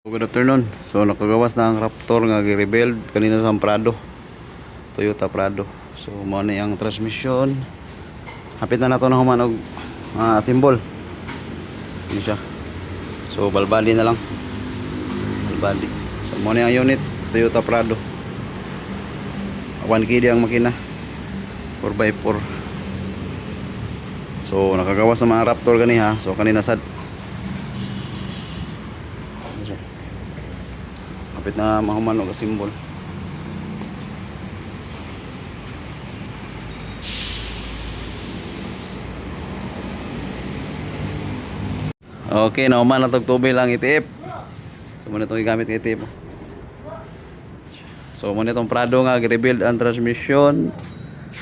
Good afternoon. So nakagawas na ang Raptor nga gi-rebuild kanina sa Prado. Toyota Prado. So mo ni ang transmission. Hapit na nato na human og symbol. Ini siya. So balbali na lang. Balbali. So mo ni ang unit Toyota Prado. 1 kg ang makina. 4x4. So nakagawas na mga Raptor kaniha. So kanina sad. Kapit na mahuman og simbol. Okay, nahuman na tog tubig lang itiip. So muna itong igamit ng itiip. So muna itong Prado nga gi-rebuild ang transmission.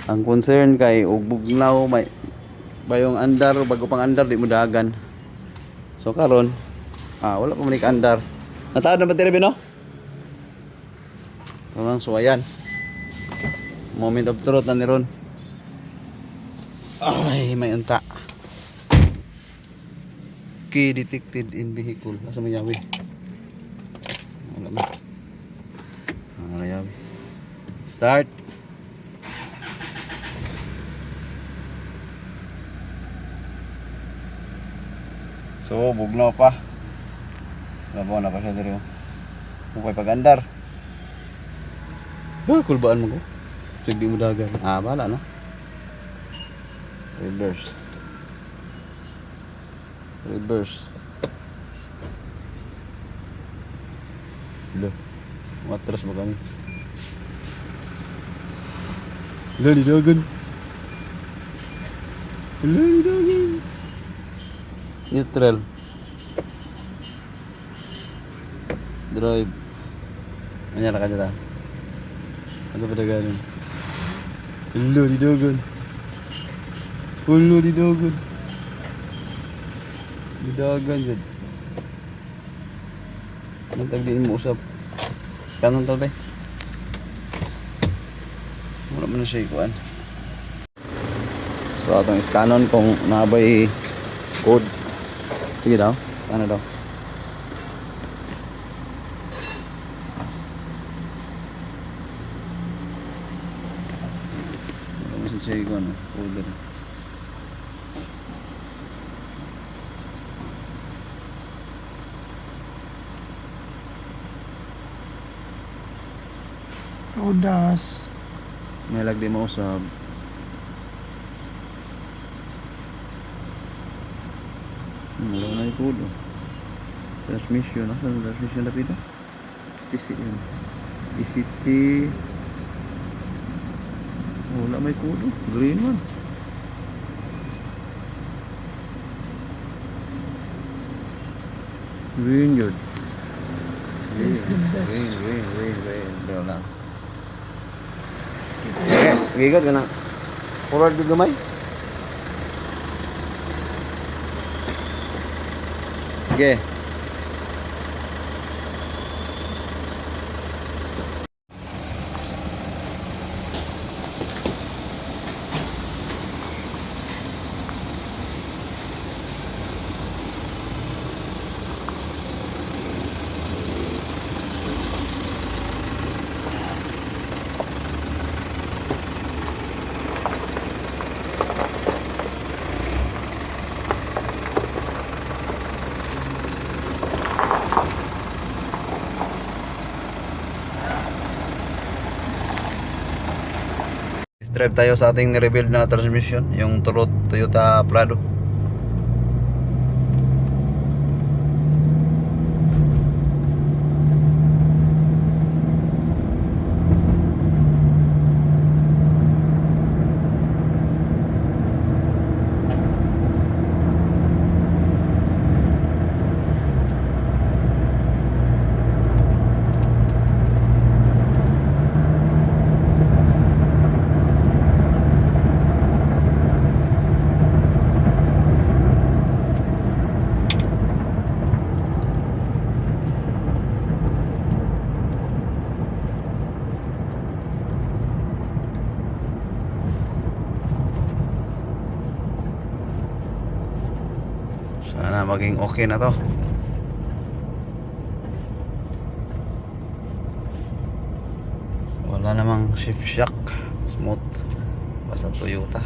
Ang concern kay ug bugnaw may bayong andar bago pang andar di mo dagan. So karon wala pa man andar. Nataod na ba tiri no? So ayan, moment of truth na ni Ron. Ay, may unta. Key detected in vehicle. Asa may yawi? Wala ba? Wala yawi. Start. So bugnaw pa. Labaw na pa siya diri. Mukay pag-andar. Kulbaan mo ko. Sige mo dagan. Bala na. Reverse. Loh. Matras ba kami? Loh, di dagan. Neutral. Drive. Anyara ka dyan. Ano ba daganan? Hello, di dogon. Hello, di dogon. Di dagan dyan. Anong tagdiin mo usap? Scanon to ba? Wala mo na siya ikuan. So atong scanon kung nabay code. Sige daw, scan daw. Siya ko ano, folder. Todas. May lagdi mo usab. Wala na yung kudo. Transmission. Nasaan ang transmission na pito? TCM. ECT. Wala may kudo. Green one. Green yun. Green. Bro lang. Gigot ka na. Forward yung gamay. Sige. Drive tayo sa ating ni-rebuild na transmission, yung Toyota Prado. Sana maging okay na to. Wala namang shift shock. Smooth. Basta Toyota.